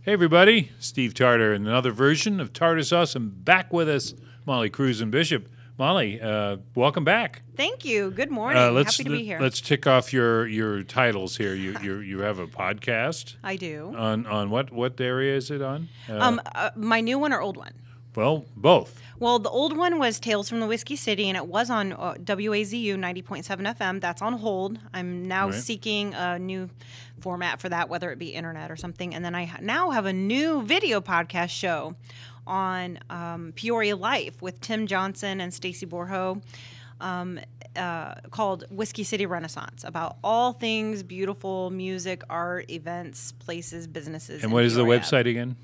Hey everybody, Steve Tarter in another version of Tarter Sauce, and back with us, Molly Crusen Bishop. Molly, welcome back. Thank you. Good morning. Happy to be here. Let's tick off your titles here. You have a podcast. I do. On what area is it on? My new one or old one? Well, both. Well, the old one was Tales from the Whiskey City, and it was on WAZU 90.7 FM. That's on hold. I'm now seeking a new format for that, whether it be internet or something. And then I now have a new video podcast show on Peoria Life with Tim Johnson and Stacy Borho called Whiskey City Renaissance, about all things beautiful, music, art, events, places, businesses. And what is the website again?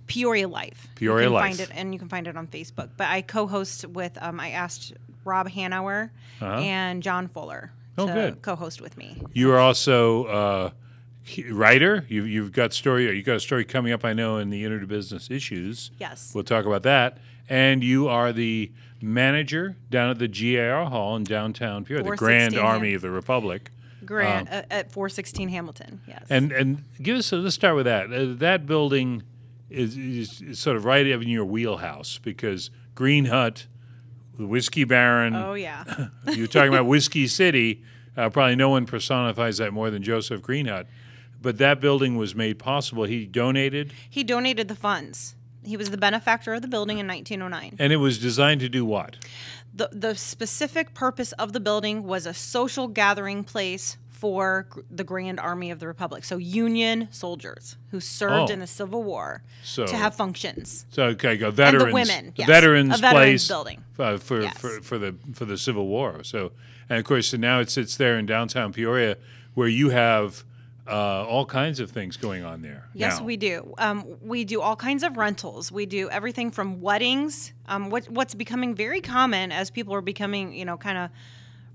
Peoria Life. Peoria Life. Find it, and you can find it on Facebook. But I co-host with, I asked Rob Hanauer and John Fuller to co-host with me. You are also writer. You've got story. You got a story coming up, I know, in the Interbusiness Issues. Yes. We'll talk about that. And you are the manager down at the GAR Hall in downtown Peoria, the Grand Army of the Republic. At 416 Hamilton. Yes. And give us. Let's start with that. That building is sort of right in your wheelhouse, because Green Hut, the Whiskey Baron. Oh, yeah. You're talking about Whiskey City. Probably no one personifies that more than Joseph Green Hut. But that building was made possible. He donated? He donated the funds. He was the benefactor of the building in 1909. And it was designed to do what? The specific purpose of the building was a social gathering place for the Grand Army of the Republic, so Union soldiers who served in the Civil War to have functions. So a veterans, and the women, yes. veterans place building for the Civil War. So, and of course, so now it sits there in downtown Peoria, where you have all kinds of things going on there. Yes, now. we do. We do all kinds of rentals. We do everything from weddings. What's becoming very common as people are becoming, kind of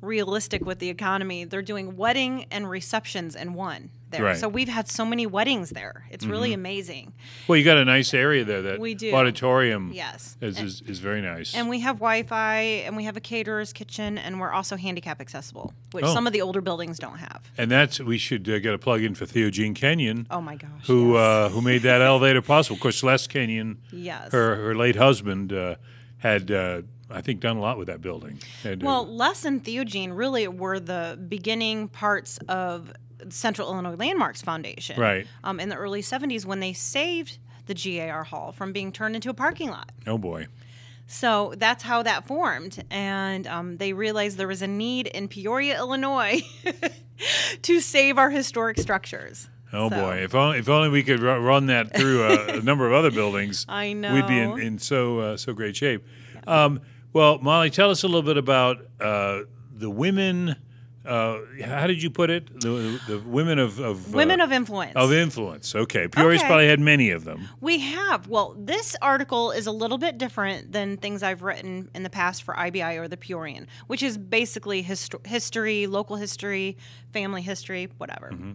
realistic with the economy, they're doing wedding and receptions in one there. Right. So we've had so many weddings there. It's really amazing. Well, you got a nice area there. That we do. Auditorium yes. is very nice. And we have Wi-Fi, and we have a caterer's kitchen, and we're also handicap accessible, which some of the older buildings don't have. And we should get a plug in for Theogene Kenyon. Oh my gosh. Who made that elevator possible. Of course, Celeste Kenyon, yes, her late husband, had I think done a lot with that building. Well, Les and Theogene really were the beginning parts of Central Illinois Landmarks Foundation. Right. In the early 70s, when they saved the GAR Hall from being turned into a parking lot. Oh, boy. So that's how that formed. And they realized there was a need in Peoria, Illinois to save our historic strucures. Oh, boy. If only we could run that through a number of other buildings. I know. We'd be in so great shape. Yeah. Well, Molly, tell us a little bit about the women. How did you put it? The women of women of influence. Of influence. Okay. Peoria's probably had many of them. We have. Well, this article is a little bit different than things I've written in the past for IBI or the Peorian, which is basically history, local history, family history, whatever. Mm-hmm.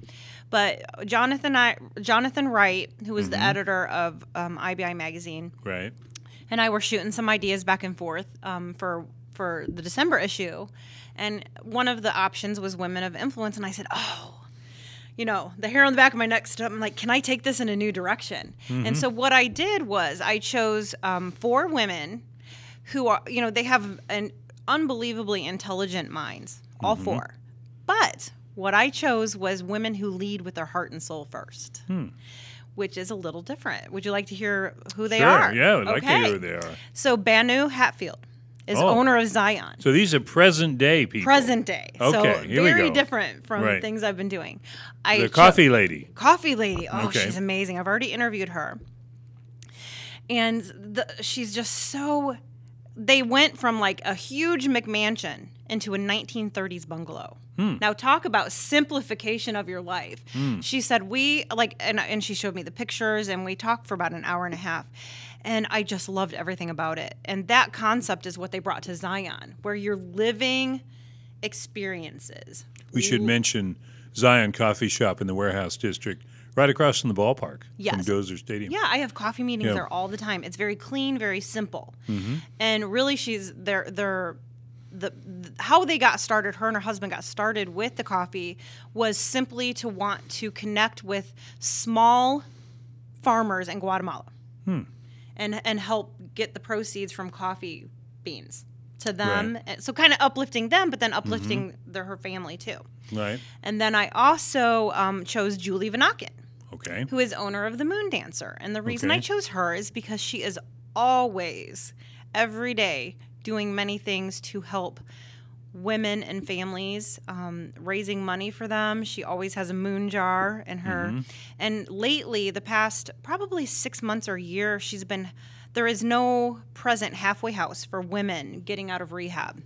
But Jonathan Wright, who was the editor of IBI magazine, right, and I were shooting some ideas back and forth for the December issue. And one of the options was women of influence. And I said, the hair on the back of my neck stood up. I'm like, can I take this in a new direction? Mm-hmm. And so what I did was I chose 4 women who are, they have an unbelievably intelligent minds, all 4. But what I chose was women who lead with their heart and soul first. Which is a little different. Would you like to hear who they are? Yeah, I would like to hear who they are. So Banu Hatfield is owner of Zion. So these are present day people. Present day. Okay, so here we go. Very different from the things I've been doing. The coffee lady. Coffee lady. Oh, she's amazing. I've already interviewed her. And she's just so... They went from like a huge McMansion into a 1930s bungalow. Now talk about simplification of your life. She said and she showed me the pictures, and we talked for about an hour and a half. And I just loved everything about it. And that concept is what they brought to Zion, where you're living experiences. We should mention Zion Coffee Shop in the Warehouse District, right across from the ballpark from Dozer Stadium. Yeah, I have coffee meetings there all the time. It's very clean, very simple. And really, how they got started, her and her husband got started with the coffee, was simply to want to connect with small farmers in Guatemala and help get the proceeds from coffee beans to them. Right. So kind of uplifting them, but then uplifting her family too. Right. And then I also chose Julie Vanakin, who is owner of the Moon Dancer. And the reason I chose her is because she is always, every day, doing many things to help women and families, raising money for them. She always has a moon jar in her. And lately, the past probably 6 months or a year, there is no present halfway house for women getting out of rehab.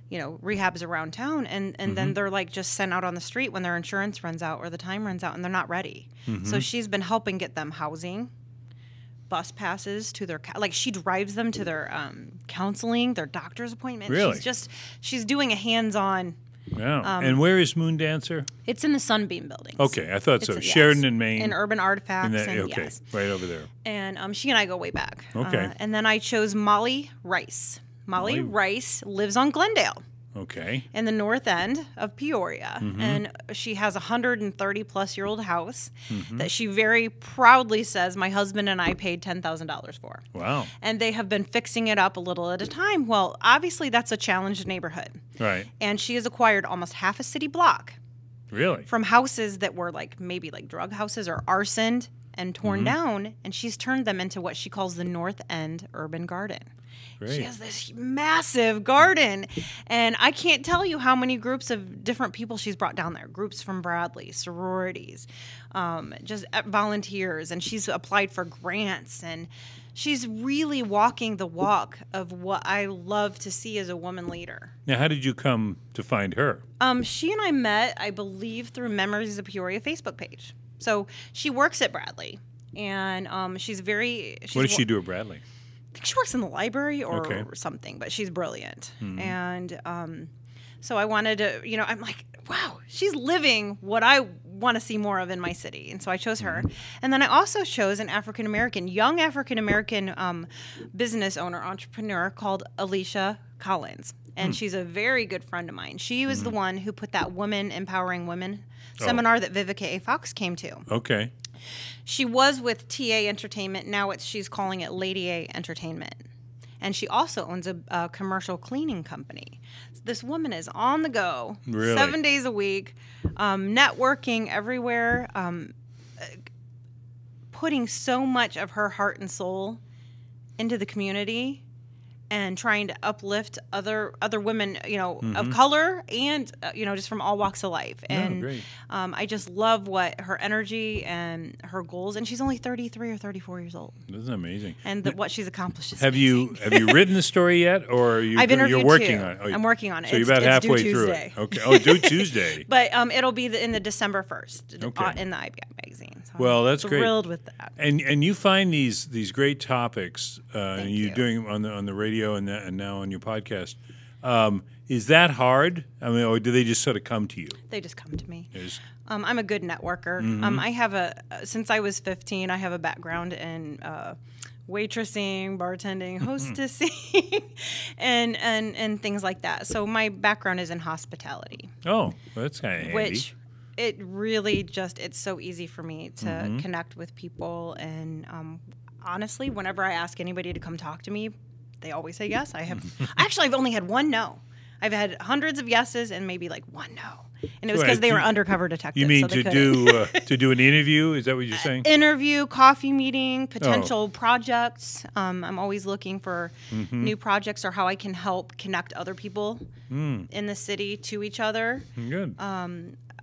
You know, rehab's around town, and then they're like just sent out on the street when their insurance runs out or the time runs out and they're not ready. So she's been helping get them housing, bus passes to their, like she drives them to their counseling, their doctor's appointments. Really? She's doing a hands-on. Yeah. And where is Moon Dancer? It's in the Sunbeam Buildings. Okay, I thought so. Sheridan in Maine. In Urban Artifacts. Yes. Right over there. And she and I go way back. Okay. And then I chose Molly Rice. Molly Rice lives on Glendale. Okay. In the north end of Peoria. And she has a 130-plus-year-old house that she very proudly says my husband and I paid $10,000 for. Wow. And they have been fixing it up a little at a time. Well, obviously that's a challenged neighborhood. Right. And she has acquired almost half a city block. Really? From houses that were maybe drug houses or arsoned and torn down. And she's turned them into what she calls the North End Urban Garden. Great. She has this massive garden, and I can't tell you how many groups of different people she's brought down there. Groups from Bradley, sororities, just volunteers, and she's applied for grants, and she's really walking the walk of what I love to see as a woman leader. Now, how did you come to find her? She and I met, I believe, through Memories of Peoria Facebook page. So she works at Bradley, and what does she do at Bradley? I think she works in the library or something, but she's brilliant. And so I wanted to, I'm like, wow, she's living what I want to see more of in my city. And so I chose her. And then I also chose an young African-American business owner, entrepreneur called Alicia Collins. And she's a very good friend of mine. She was the one who put that Women Empowering Women seminar that Vivica A. Fox came to. Okay. She was with TA Entertainment. Now she's calling it Lady A Entertainment. And she also owns a commercial cleaning company. This woman is on the go, 7 days a week, networking everywhere, putting so much of her heart and soul into the community and trying to uplift other women, of color and, just from all walks of life. And I just love what her energy and her goals. And she's only 33 or 34 years old. This is amazing. And what she's accomplished is Have you written the story yet, or you're working on it? Oh, I'm working on it. So you're about halfway through it. Okay. Oh, due Tuesday. But it'll be in the December 1st in the IBI magazine. So well, that's great. Thrilled with that. And you find these great topics, and you're doing them on the radio and now on your podcast. Is that hard? I mean, or do they just sort of come to you? They just come to me. I'm a good networker. I have since I was 15, I have a background in waitressing, bartending, hostessing, and things like that. So my background is in hospitality. Oh, that's kind of handy. Which it really it's so easy for me to connect with people. And honestly, whenever I ask anybody to come talk to me, they always say yes. I've only had one no. I've had hundreds of yeses and maybe one no. And it was because they were undercover detectives. You mean to do an interview? Is that what you're saying? Interview, coffee meeting, potential projects. I'm always looking for new projects or how I can help connect other people in the city to each other. Good.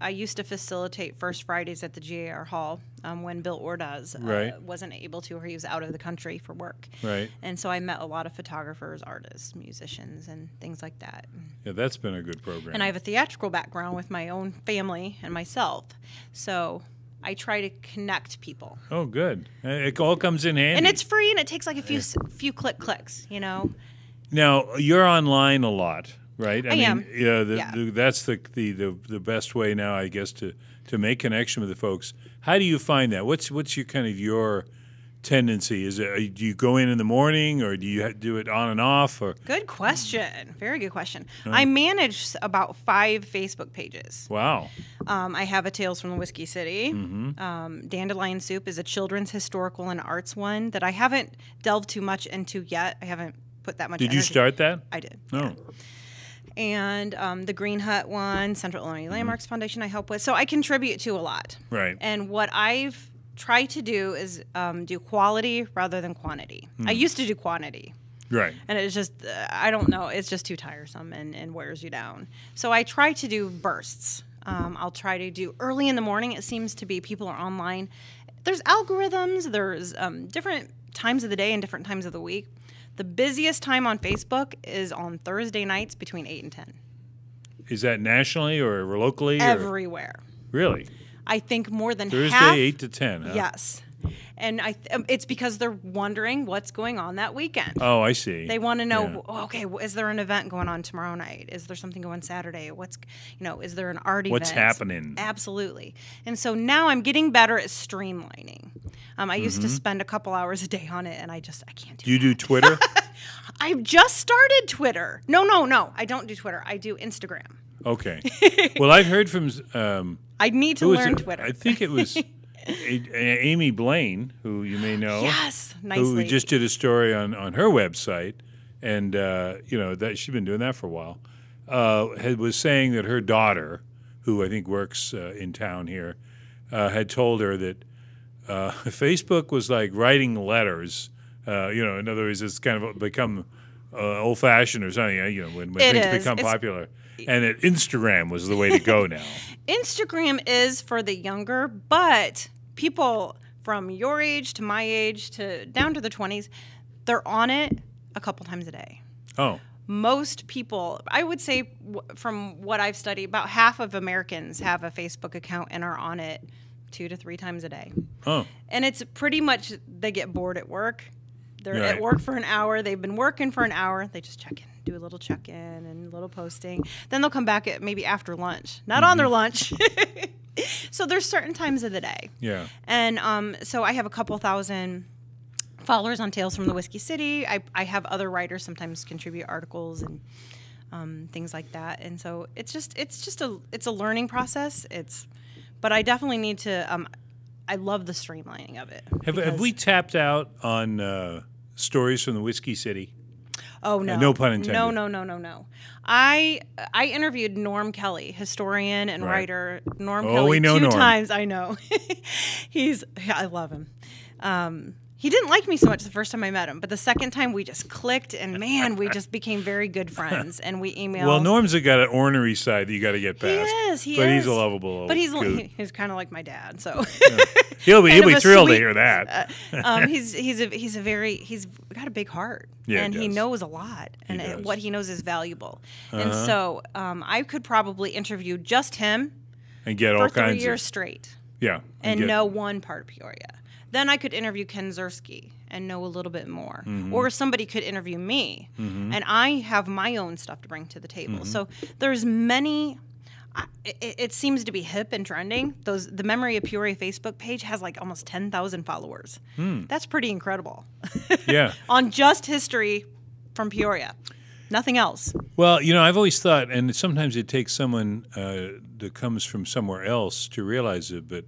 I used to facilitate First Fridays at the GAR Hall when Bill Ordaz wasn't able to, or he was out of the country for work. Right. And so I met a lot of photographers, artists, musicians, and things like that. Yeah, that's been a good program. And I have a theatrical background with my own family and myself. So I try to connect people. Oh, good. It all comes in handy. And it's free, and it takes a few clicks, Now, you're online a lot. Right, I am. That's the best way now, I guess, to make connection with the folks. How do you find that? What's your tendency? Is it do you go in the morning, or do you do it on and off? Or Good question. Very good question. I manage about 5 Facebook pages. wow, I have a Tales from the Whiskey City. Dandelion Soup is a children's historical and arts one that I haven't delved too much into yet. I haven't put that much. Did you start that? I did. Oh. Yeah. And the Green Hut one, Central Illinois Landmarks Foundation, I help with. So I contribute to a lot. Right. And what I've tried to do is do quality rather than quantity. I used to do quantity. Right. And it's just, I don't know, it's just too tiresome and wears you down. So I try to do bursts. I'll try to do early in the morning. It seems to be people are online. There's algorithms. There's different times of the day and different times of the week. The busiest time on Facebook is on Thursday nights between 8 and 10. Is that nationally or locally? Everywhere. Really? I think more than Thursday, half. 8 to 10, huh? Yes. And it's because they're wondering what's going on that weekend. Oh, I see. They want to know, okay, is there an event going on tomorrow night? Is there something going Saturday? Is there an art event? What's happening? Absolutely. And so now I'm getting better at streamlining. I used to spend a couple hours a day on it, and I can't do it. Do you do Twitter? I've just started Twitter. No. I don't do Twitter. I do Instagram. Okay. Well, I've heard from... I need to learn Twitter. I think it was Amy Blaine, who you may know. Yes, nicely. Who just did a story on her website, and that she's been doing that for a while. Was saying that her daughter, who I think works in town here, had told her that Facebook was like writing letters. In other words, it's kind of become old-fashioned or something. When things become popular, and that Instagram was the way to go now. Instagram is for the younger, but people from your age to my age to down to the 20s, they're on it a couple times a day. Oh. Most people, I would say from what I've studied, about half of Americans have a Facebook account and are on it 2 to 3 times a day. Oh. And it's pretty much they get bored at work. They're Right. at work for an hour. They've been working for an hour. They just check in, do a little check-in and a little posting. Then they'll come back at maybe after lunch. Not on their lunch. So there's certain times of the day. Yeah. And so I have a couple thousand followers on Tales from the Whiskey City. I have other writers sometimes contribute articles and things like that. And so it's a learning process. But I definitely need to. I love the streamlining of it. Have we tapped out on stories from the Whiskey City? Oh no! No pun intended. No. I interviewed Norm Kelly, historian and writer. Norm Kelly we know 2 Norm. times. I know. I love him. He didn't like me so much the first time I met him, but the second time we just clicked, and man, we just became very good friends. And we emailed. Well, Norm's got an ornery side that you got to get past. He is. But he's a lovable old But he's dude. kind of like my dad, so. Yeah. He'll be thrilled to sweet, hear that. He's got a big heart, and he knows a lot, and what he knows is valuable. And so I could probably interview just him and get for all 3 kinds years of straight. Yeah, and know one part of Peoria. Then I could interview Ken Zerski and know a little bit more. Or somebody could interview me, and I have my own stuff to bring to the table. So there's many. It seems to be hip and trending. The Memory of Peoria Facebook page has like almost 10,000 followers. That's pretty incredible. Yeah. On just history from Peoria. Nothing else. Well, I've always thought, and sometimes it takes someone that comes from somewhere else to realize it, but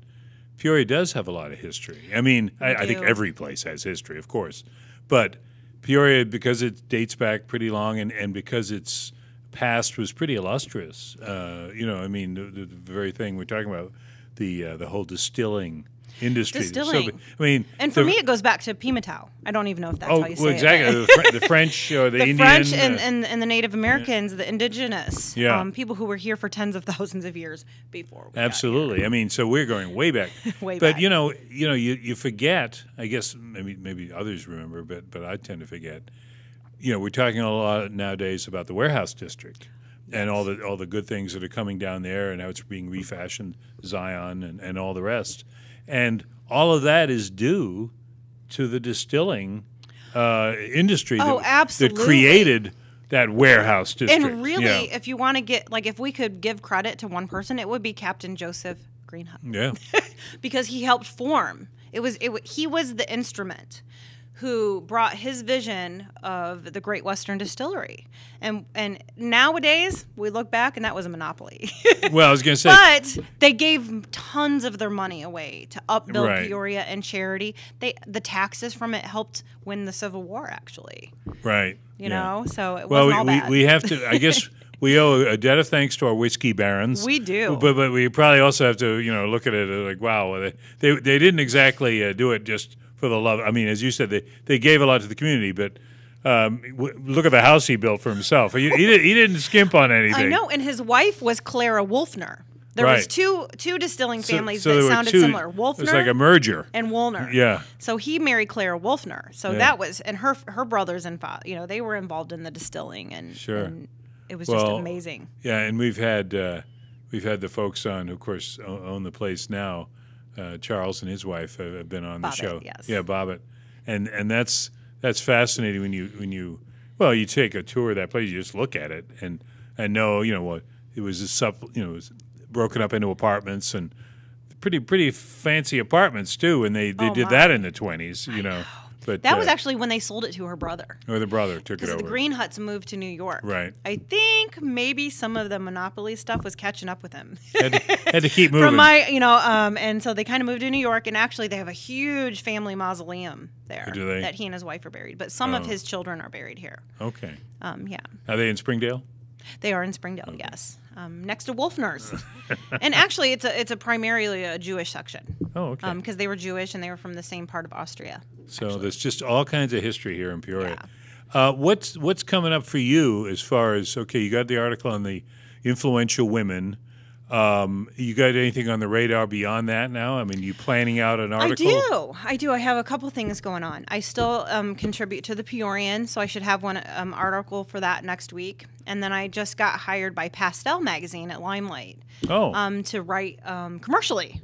Peoria does have a lot of history. I mean, I think every place has history, of course. But Peoria, because it dates back pretty long and because its past was pretty illustrious, the very thing we're talking about, the whole distilling industry. Distilling. So, and for me, it goes back to Pimatau. I don't even know if that's how you say exactly. it. The French or the Indian. French and the Native Americans, the indigenous, people who were here for tens of thousands of years before we Absolutely. got here. So we're going way back. But back. You forget, I guess maybe others remember, but I tend to forget. We're talking a lot nowadays about the warehouse district. And all the good things that are coming down there and how it's being refashioned, Zion and all the rest. And all of that is due to the distilling industry that created that warehouse district. And really, if you want to get, if we could give credit to one person, it would be Captain Joseph Greenhut. Yeah. Because he helped form He was the instrument who brought his vision of the Great Western Distillery. And nowadays, we look back, and that was a monopoly. Well, I was going to say. But they gave tons of their money away to upbuild Right. Peoria and charity. The taxes from it helped win the Civil War, actually. Right. You know? So it Well, wasn't all bad. we have to, I guess, we owe a debt of thanks to our whiskey barons. We do. But we probably also have to, look at it like, wow, they didn't exactly do it just for the love. I mean, as you said, they gave a lot to the community, but look at the house he built for himself. He didn't skimp on anything. I know, and his wife was Clara Wolfner. There was two distilling families so that there were sounded two- similar. Wolfner. It was like a merger. And Woolner. Yeah. So he married Clara Wolfner. So Yeah. that was, and her brothers and father, they were involved in the distilling, and Sure. and it was just amazing. Yeah, and we've had the folks on who, of course, own the place now. Charles and his wife have been on the Bobbitt, show. yes. Yeah, Bobbitt, and that's fascinating when you take a tour of that place, you just look at it and know what it was it was broken up into apartments and pretty fancy apartments too, and they did that in the 20s, But That was actually when they sold it to her brother. or the brother took it Because over. the Green Huts moved to New York. Right. I think maybe some of the Monopoly stuff was catching up with him. had to keep moving. From and so they kind of moved to New York, and actually they have a huge family mausoleum there Do they? that he and his wife are buried. But some of his children are buried here. Okay. Yeah. Are they in Springdale? They are in Springdale, yes, next to Wolfner's. And actually, it's a primarily a Jewish section. Oh, okay. Because they were Jewish and they were from the same part of Austria. So there's just all kinds of history here in Peoria. What's coming up for you as far as, you got the article on the influential women. You got anything on the radar beyond that now? I mean, you planning out an article? I do. I have a couple things going on. I still contribute to the Peorian, so I should have one article for that next week. And then I just got hired by Pastel Magazine at Limelight to write commercially,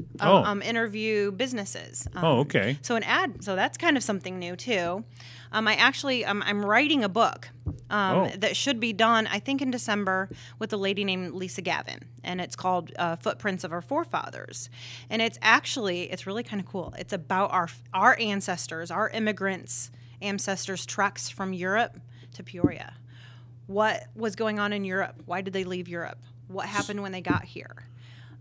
interview businesses. Okay. So an ad. So that's kind of something new too. I'm writing a book that should be done, I think, in December with a lady named Lisa Gavin, and it's called Footprints of Our Forefathers. And it's really kind of cool. It's about our ancestors, our ancestors' treks from Europe to Peoria. What was going on in Europe? Why did they leave Europe? What happened when they got here?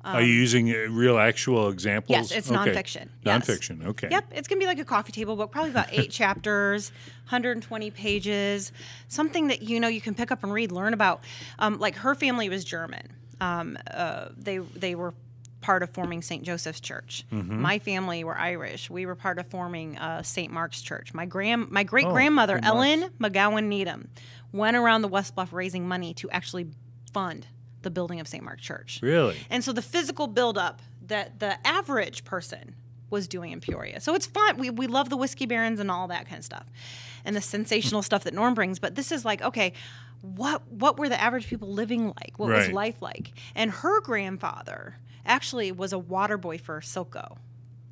Are you using real, actual examples? Yes, it's nonfiction. Yes. Nonfiction, okay. Yep, it's going to be like a coffee table book, probably about 8 chapters, 120 pages, something that you can pick up and read, learn about. Like her family was German. They were part of forming St. Joseph's Church. Mm-hmm. My family were Irish. We were part of forming St. Mark's Church. My great-grandmother, Ellen McGowan Needham, went around the West Bluff raising money to actually fund the building of St. Mark's Church. Really? And so the physical buildup that the average person was doing in Peoria. So it's fun. We love the whiskey barons and all that kind of stuff and the sensational stuff that Norm brings. But this is like, okay, what were the average people living like? What was life like? And her grandfather actually was a water boy for Silco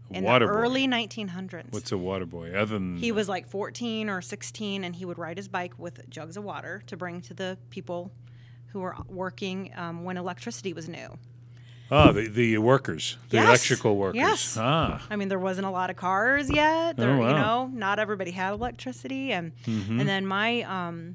in the early 1900s. What's a water boy? Other than he was like 14 or 16, and he would ride his bike with jugs of water to bring to the people who were working when electricity was new. Oh, the workers, the electrical workers. Yes. Ah. I mean, there wasn't a lot of cars yet. Oh, wow. Not everybody had electricity. And then my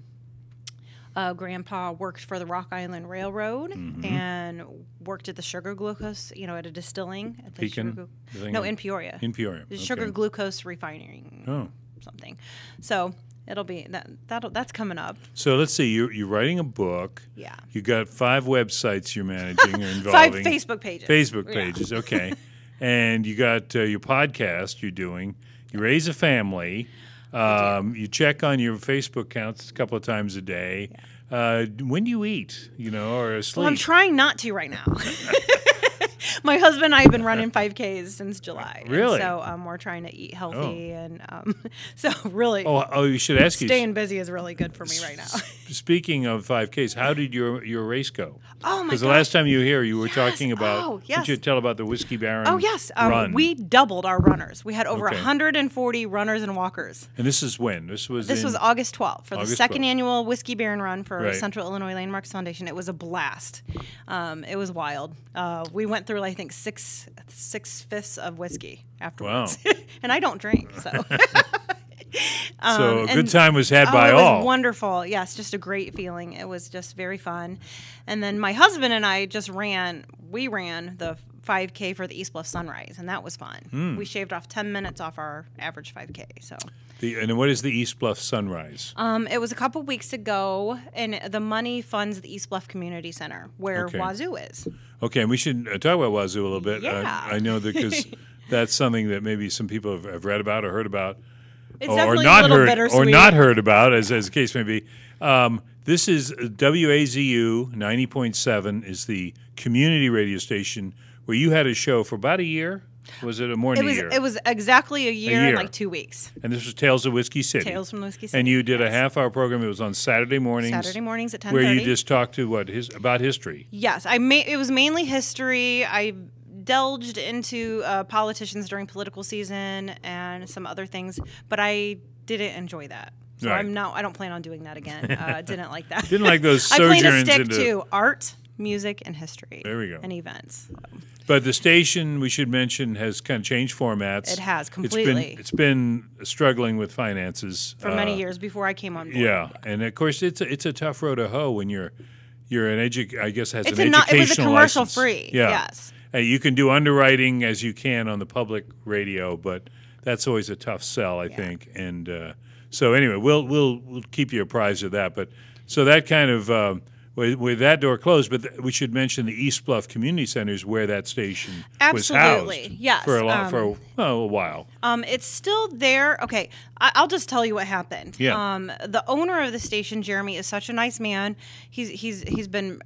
grandpa worked for the Rock Island Railroad and worked at the sugar glucose, at a distilling. At the Pekin? in Peoria. In Peoria. The sugar glucose refining. Oh. Something. So it'll be that's coming up. So let's see. You're writing a book. Yeah. You got 5 websites you're managing or involving. 5 Facebook pages. Facebook pages. Yeah. Okay. And you got your podcast you're doing. You raise a family. You check on your Facebook accounts a couple of times a day. Yeah. When do you eat? Or sleep? Well, I'm trying not to right now. My husband and I have been running 5Ks since July. Really? And so we're trying to eat healthy, and so really. Oh, you should ask you. Staying busy is really good for me right now. Speaking of 5Ks, how did your race go? Oh my! Because the last time you were here, you were talking about. Oh yes. Did you tell about the Whiskey Baron? Oh yes. Run? We doubled our runners. We had over 140 runners and walkers. And this is when? This was August 12th for August the second 12th. annual Whiskey Baron Run for Central Illinois Landmarks Foundation. It was a blast. It was wild. We went through literally, I think, six fifths of whiskey afterwards. Wow. And I don't drink, so. So a good time was had by all. It was wonderful. Yes, just a great feeling. It was just very fun. And then my husband and I we ran the 5K for the East Bluff Sunrise, and that was fun. We shaved off 10 minutes off our average 5K. So. And what is the East Bluff Sunrise? It was a couple weeks ago, and the money funds the East Bluff Community Center, where Wazoo is. Okay, and we should talk about Wazoo a little bit. Yeah. I know that because that's something that maybe some people have read about or heard about. It's definitely a little bittersweet. Or not heard about, as the case may be. This is WAZU 90.7 is the community radio station where you had a show for about a year. Was it more than a year? It was exactly a year and like 2 weeks. And this was Tales of Whiskey City. Tales from Whiskey City. And you did a half-hour program. It was on Saturday mornings. Saturday mornings at 10:30. Where you just talked to about history. Yes, it was mainly history. I delved into politicians during political season and some other things, but I didn't enjoy that. So right. I don't plan on doing that again. Didn't like that. Didn't like those I sojourns plan to stick into to art, music, and history. There we go. And events. But the station, we should mention, has kind of changed formats. It has completely. It's been struggling with finances for many years before I came on board. Yeah, and of course it's a tough road to hoe when you're an I guess has it's an educational it was a commercial license. Free. Yeah. Yes. You can do underwriting as you can on the public radio, but that's always a tough sell, I think. And so anyway, we'll keep you apprised of that. But so that kind of with that door closed, but we should mention the East Bluff Community Center is where that station was housed. Yes. For a while. It's still there. Okay, I'll just tell you what happened. Yeah. The owner of the station, Jeremy, is such a nice man. He's been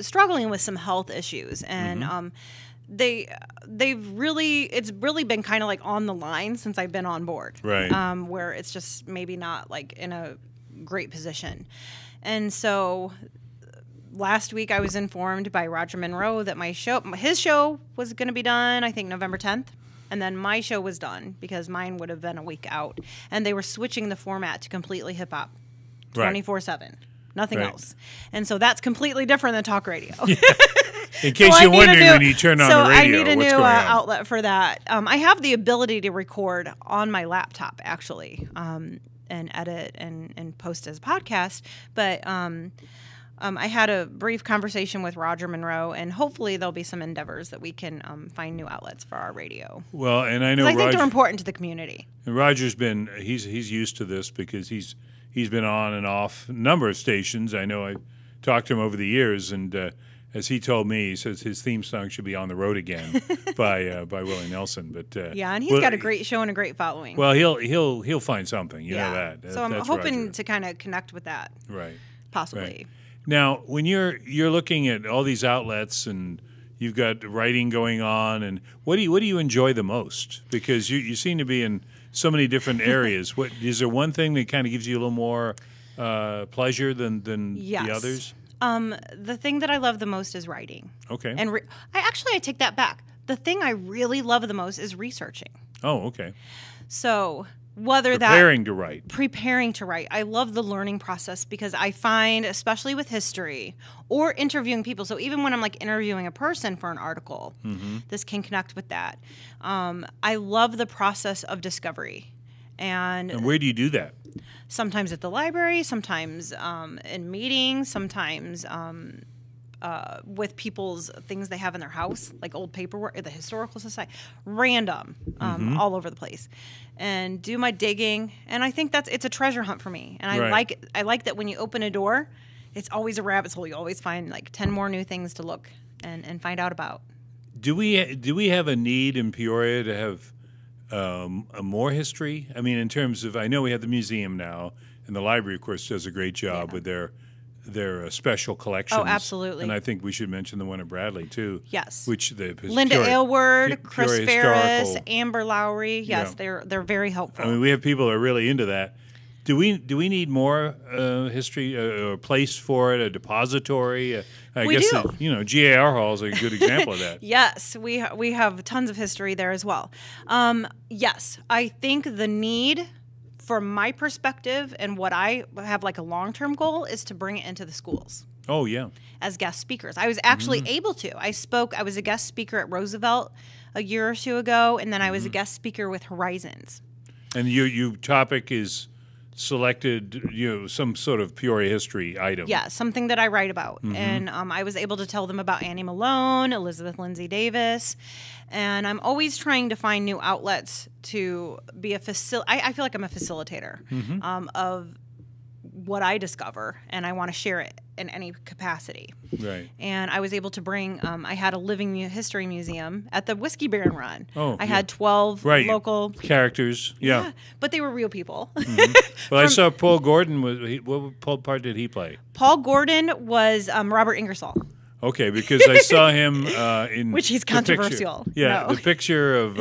struggling with some health issues, and it's really been kind of like on the line since I've been on board. Right. Where it's just maybe not like in a great position, and so. Last week, I was informed by Roger Monroe that his show was going to be done, I think, November 10th. And then my show was done because mine would have been a week out. And they were switching the format to completely hip-hop, 24/7, nothing else. And so that's completely different than talk radio. Yeah. In case you're wondering when you turn on the radio, I need a new outlet for that. I have the ability to record on my laptop, actually, and edit and post as a podcast. But... I had a brief conversation with Roger Monroe, and hopefully there'll be some endeavors that we can find new outlets for our radio. Well, and I know I think they're important to the community. And Roger's he's used to this because he's been on and off a number of stations. I know I talked to him over the years, and as he told me, he says his theme song should be "On the Road Again" by Willie Nelson. But yeah, and he's got a great show and a great following. Well, he'll find something. You know that. So I'm hoping to kind of connect with that. Right. Possibly. Right. Now, when you're looking at all these outlets and you've got writing going on, and what do you enjoy the most? Because you seem to be in so many different areas. What is there one thing that kind of gives you a little more pleasure than the others? The thing that I love the most is writing. Okay. And I take that back. The thing I really love the most is researching. Oh, okay. So. Preparing to write. I love the learning process because I find, especially with history or interviewing people, so even when I'm like interviewing a person for an article, this can connect with that. I love the process of discovery. And where do you do that? Sometimes at the library, sometimes in meetings, sometimes with people's things they have in their house, like old paperwork at the Historical Society, random, all over the place, and do my digging. And I think it's a treasure hunt for me. And I like that when you open a door, it's always a rabbit's hole. You always find like 10 more new things to look and find out about. Do we have a need in Peoria to have a more history? I mean, in terms of, I know we have the museum now, and the library, of course, does a great job with their special collections. Oh, absolutely. And I think we should mention the one at Bradley, too. Yes. Which Linda Aylward, Chris Ferris, Amber Lowry. Yes, they're very helpful. I mean, we have people that are really into that. Do we need more history, a place for it, a depository? We guess do. GAR Hall is a good example of that. Yes, we have tons of history there as well. Yes, I think the need, from my perspective and what I have like a long-term goal, is to bring it into the schools. Oh, yeah. as guest speakers. I was actually able to. I was a guest speaker at Roosevelt a year or two ago, and then I was a guest speaker with Horizons. And your topic is selected, some sort of Peoria history item. Yeah, something that I write about. And I was able to tell them about Annie Malone, Elizabeth Lindsay Davis, and I'm always trying to find new outlets to be a I feel like I'm a facilitator of what I discover, and I want to share it in any capacity. Right. And I was able to bring, I had a living history museum at the Whiskey Baron Run. Oh, I had 12 local characters. Yeah. but they were real people. Well, I saw Paul Gordon. What part did he play? Paul Gordon was Robert Ingersoll. Okay, because I saw him in which he's controversial. The picture of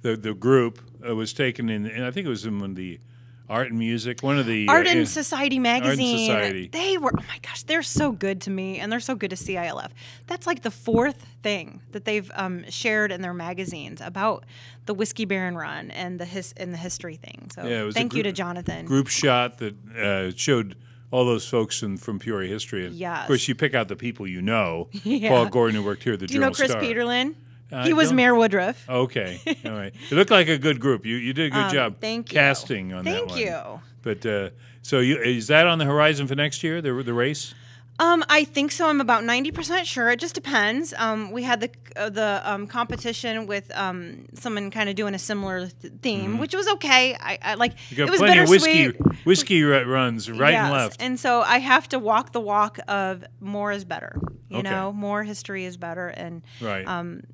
the group was taken in, and I think it was in the Art and Music, one of the Art and Society magazine. Art and Society. They were, oh my gosh, they're so good to me, and they're so good to CILF. That's like the fourth thing that they've shared in their magazines about the Whiskey Baron Run and the history thing. So thank you to Jonathan. Group shot that showed all those folks from Peoria history. And yes. Of course, you pick out the people you know. Yeah. Paul Gordon, who worked here at the Journal Star. Do you know Chris Peterlin? He was Mayor Woodruff. Okay. All right. It looked like a good group. You did a good job thank you. casting on that one. Thank you. But so is that on the horizon for next year, the race? I think so. I'm about 90% sure. It just depends. We had the competition with someone kind of doing a similar theme, which was okay. I like. You got it was plenty bittersweet. of whiskey runs right and left, and so I have to walk the walk of more is better. You know, more history is better, and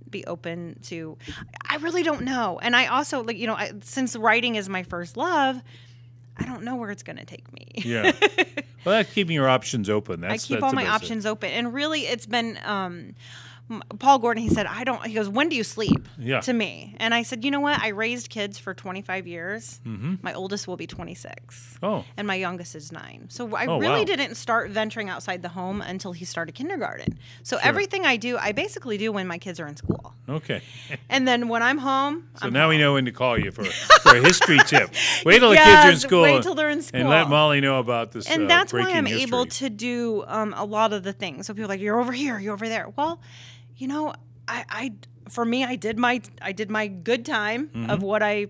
be open to. I really don't know, and I also since writing is my first love. I don't know where it's going to take me. Yeah. Well, that's keeping your options open. I keep all my options open. And really, it's been Paul Gordon, he said, he goes, when do you sleep? Yeah. To me. And I said, you know what? I raised kids for 25 years. My oldest will be 26. Oh. And my youngest is 9. So I really didn't start venturing outside the home until he started kindergarten. So everything I do, I basically do when my kids are in school. Okay. And then when I'm home. So now we know when to call you for a history tip. Wait till the kids are in school. Wait till they're in school. And let Molly know about this. And that's why I'm history. able to do a lot of the things. So people are like, you're over here, you're over there. Well, for me, I did my good time of what I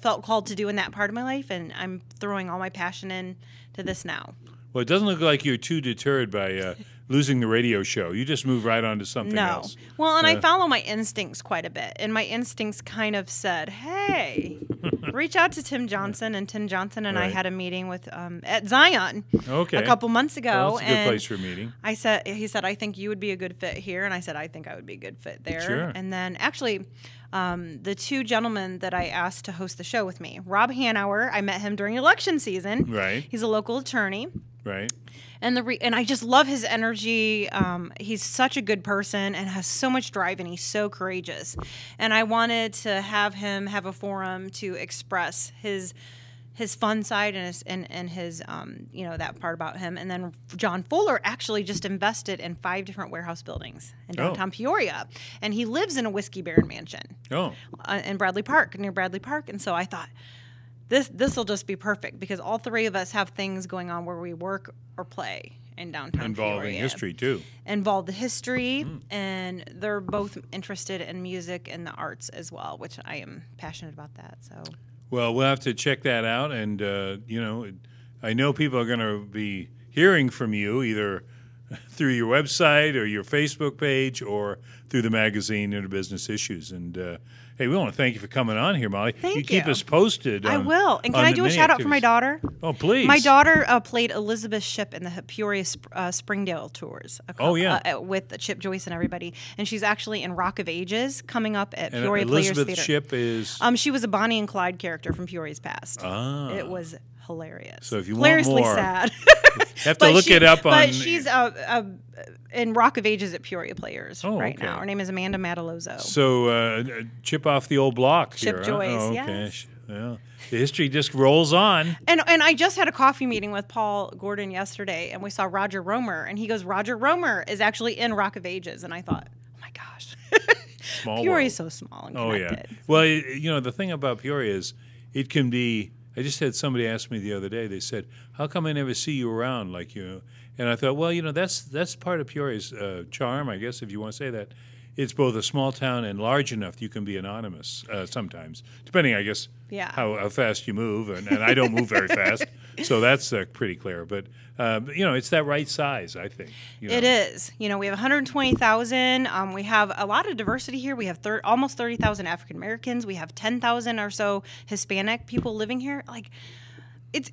felt called to do in that part of my life, and I'm throwing all my passion into this now. Well, it doesn't look like you're too deterred by losing the radio show. You just move right on to something else. Well, and I follow my instincts quite a bit, and my instincts kind of said, hey, reach out to Tim Johnson. And Tim Johnson and I had a meeting with at Zion a couple months ago. Well, that's a good place for a meeting. He said, I think you would be a good fit here. And I said, I think I would be a good fit there. Sure. And then actually the two gentlemen that I asked to host the show with me, Rob Hanauer, I met him during election season. Right. He's a local attorney. Right. And I just love his energy. He's such a good person and has so much drive, and he's so courageous. And I wanted to have him have a forum to express his fun side and his that part about him. And then John Fuller actually just invested in 5 different warehouse buildings in downtown Peoria, and he lives in a Whiskey Baron mansion. In Bradley Park, near Bradley Park. And so I thought, this will just be perfect because all 3 of us have things going on where we work or play in downtown involving Peoria. History too. Involve the history, and they're both interested in music and the arts as well, which I am passionate about that. So. Well, we'll have to check that out, and I know people are going to be hearing from you either through your website or your Facebook page or through the magazine Interbusiness Issues. And hey, we want to thank you for coming on here, Molly. Thank you. Keep us posted. I will. And can I do a shout out for my daughter? Oh, please. My daughter played Elizabeth Shipp in the Peoria Springdale tours. With Chip Joyce and everybody. And she's actually in Rock of Ages coming up at Peoria Players Theater. Elizabeth Shipp is? She was a Bonnie and Clyde character from Peoria's past. Ah. It was hilarious. So if you hilariously want more, sad. have to look it up on. But she's in Rock of Ages at Peoria Players now. Her name is Amanda Matalozzo. So chip off the old block. Chip here, Joyce, huh? yes. Well, the history just rolls on. And I just had a coffee meeting with Paul Gordon yesterday, and we saw Roger Romer, and he goes, Roger Romer is actually in Rock of Ages, and I thought, oh my gosh, Peoria's so small and connected. Well, the thing about Peoria is it can be. I just had somebody ask me the other day. They said, "How come I never see you around?" And I thought, well, that's part of Peoria's charm, I guess, if you want to say that. It's both a small town and large enough that you can be anonymous sometimes, depending, I guess, how fast you move. And I don't move very fast, so that's pretty clear. But, it's that right size, I think. It is. We have 120,000. We have a lot of diversity here. We have almost 30,000 African Americans. We have 10,000 or so Hispanic people living here. It's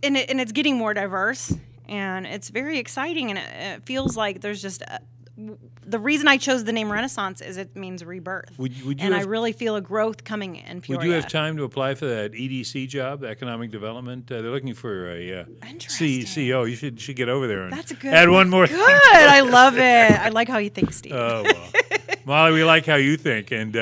getting more diverse, and it's very exciting. And it feels like there's just the reason I chose the name Renaissance is it means rebirth. I really feel a growth coming in Peoria. Would you have time to apply for that EDC job, Economic Development? They're looking for a CEO. You should get over there and add one more thing. Good. I love it. I like how you think, Steve. Oh, well. Molly, we like how you think. And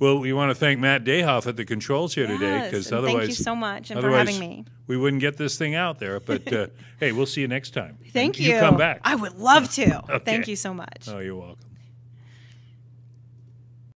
we want to thank Matt Dayhoff at the controls here today, because otherwise, thank you so much and for having me. We wouldn't get this thing out there. But hey, we'll see you next time. Thank you. You come back. I would love to. Okay. Thank you so much. Oh, you're welcome.